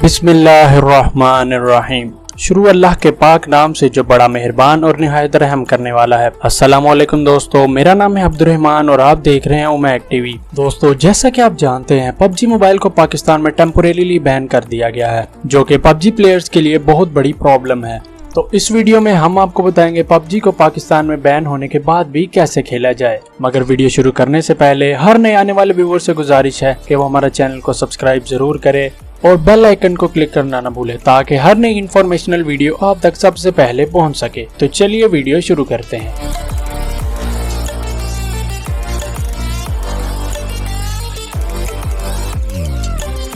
बिस्मिल्लाहिर्रहमानिर्रहीम। शुरू अल्लाह के पाक नाम से जो बड़ा मेहरबान और निहायत रहम करने वाला है। अस्सलाम वालेकुम दोस्तों, मेरा नाम है अब्दुर्रहमान और आप देख रहे हैं उमैग टीवी। दोस्तों, जैसा कि आप जानते हैं पबजी मोबाइल को पाकिस्तान में टेम्पोरेरीली बैन कर दिया गया है, जो कि पबजी प्लेयर्स के लिए बहुत बड़ी प्रॉब्लम है। तो इस वीडियो में हम आपको बताएंगे पबजी को पाकिस्तान में बैन होने के बाद भी कैसे खेला जाए। मगर वीडियो शुरू करने से पहले हर नए आने वाले व्यूअर से गुजारिश है कि वो हमारा चैनल को सब्सक्राइब जरूर करे और बेल आइकन को क्लिक करना न भूले, ताकि हर नई इंफॉर्मेशनल वीडियो आप तक सबसे पहले पहुंच सके। तो चलिए वीडियो शुरू करते हैं।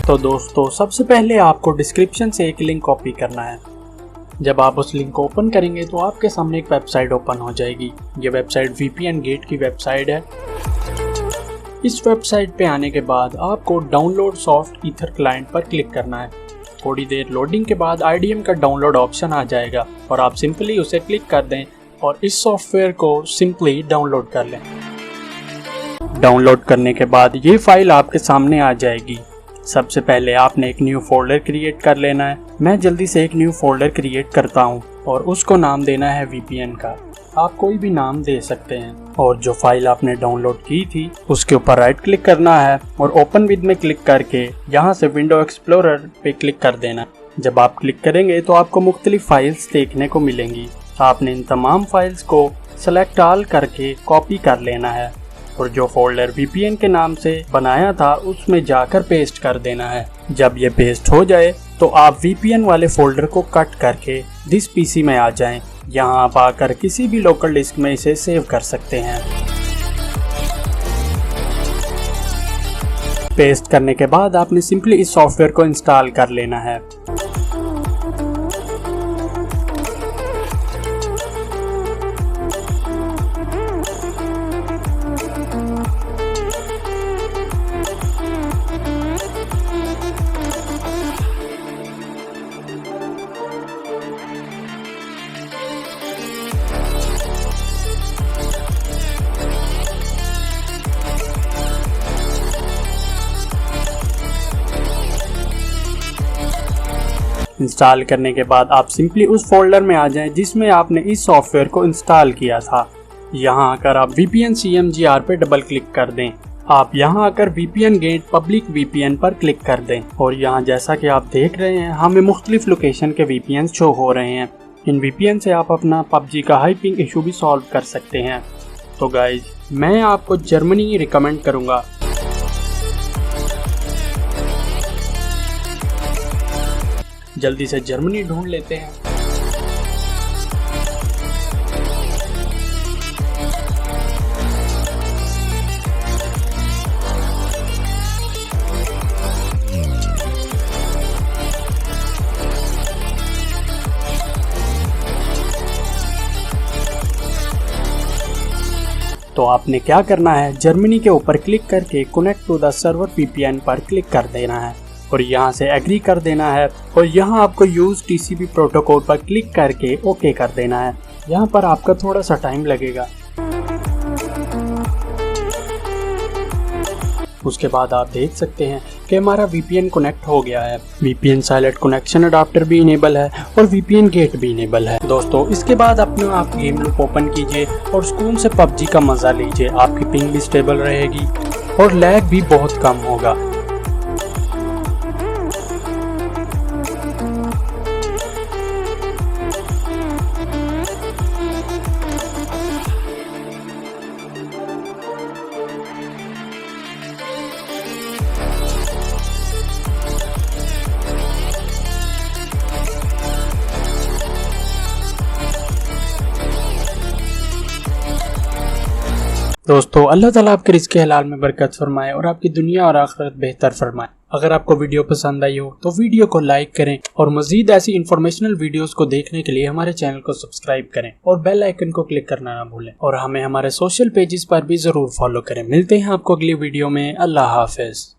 तो दोस्तों, सबसे पहले आपको डिस्क्रिप्शन से एक लिंक कॉपी करना है। जब आप उस लिंक को ओपन करेंगे तो आपके सामने एक वेबसाइट ओपन हो जाएगी। ये वेबसाइट VPN गेट की वेबसाइट है। इस वेबसाइट पे आने के बाद आपको डाउनलोड सॉफ्ट ईथर क्लाइंट पर क्लिक करना है। थोड़ी देर लोडिंग के बाद IDM का डाउनलोड ऑप्शन आ जाएगा और आप सिंपली उसे क्लिक कर दें और इस सॉफ्टवेयर को सिंपली डाउनलोड कर लें। डाउनलोड करने के बाद ये फाइल आपके सामने आ जाएगी। सबसे पहले आपने एक न्यू फोल्डर क्रिएट कर लेना है। मैं जल्दी से एक न्यू फोल्डर क्रिएट करता हूँ और उसको नाम देना है VPN का। आप कोई भी नाम दे सकते हैं और जो फाइल आपने डाउनलोड की थी उसके ऊपर राइट क्लिक करना है और ओपन विद में क्लिक करके यहाँ से विंडो एक्सप्लोरर पे क्लिक कर देना। जब आप क्लिक करेंगे तो आपको मुख्तलिफ फाइल्स देखने को मिलेंगी। आपने इन तमाम फाइल्स को सेलेक्ट ऑल करके कॉपी कर लेना है और जो फोल्डर VPN के नाम से बनाया था उसमें जाकर पेस्ट कर देना है। जब ये पेस्ट हो जाए तो आप VPN वाले फोल्डर को कट करके दिस PC में आ जाएं। यहाँ आप आकर किसी भी लोकल डिस्क में इसे सेव कर सकते हैं। पेस्ट करने के बाद आपने सिंपली इस सॉफ्टवेयर को इंस्टॉल कर लेना है। इंस्टॉल करने के बाद आप सिंपली उस फोल्डर में आ जाएं जिसमें आपने इस सॉफ्टवेयर को इंस्टॉल किया था। यहाँ आकर आप VPN CMGR पे डबल क्लिक कर दें। आप यहाँ आकर VPN गेट पब्लिक VPN पर क्लिक कर दें और यहाँ जैसा कि आप देख रहे हैं हमें मुख्तलिफ लोकेशन के VPN शो हो रहे हैं। इन VPN से आप अपना PUBG का हाई पिंग इशू भी सॉल्व कर सकते हैं। तो गाइज, मैं आपको जर्मनी रिकमेंड करूँगा। जल्दी से जर्मनी ढूंढ लेते हैं। तो आपने क्या करना है, जर्मनी के ऊपर क्लिक करके connect to the server VPN पर क्लिक कर देना है और यहाँ से एग्री कर देना है और यहाँ आपको यूज TCP प्रोटोकॉल पर क्लिक करके ओके कर देना है। यहाँ पर आपका थोड़ा सा टाइम लगेगा। उसके बाद आप देख सकते हैं कि हमारा VPN कनेक्ट हो गया है। VPN साइलेंट कनेक्शन अडाप्टर भी इनेबल है और VPN गेट भी इनेबल है। दोस्तों, इसके बाद अपने आप गेम लूप ओपन कीजिए और सुकून से PUBG का मजा लीजिए। आपकी पिंग भी स्टेबल रहेगी और लैग भी बहुत कम होगा। दोस्तों, अल्लाह ताला आपके रिज़्क़ हलाल में बरकत फरमाए और आपकी दुनिया और आखिरत बेहतर फरमाए। अगर आपको वीडियो पसंद आई हो तो वीडियो को लाइक करें और मजीद ऐसी इंफॉर्मेशनल वीडियोस को देखने के लिए हमारे चैनल को सब्सक्राइब करें और बेल आइकन को क्लिक करना ना भूलें और हमें हमारे सोशल पेजेस पर भी जरूर फॉलो करें। मिलते हैं आपको अगली वीडियो में। अल्लाह हाफिज।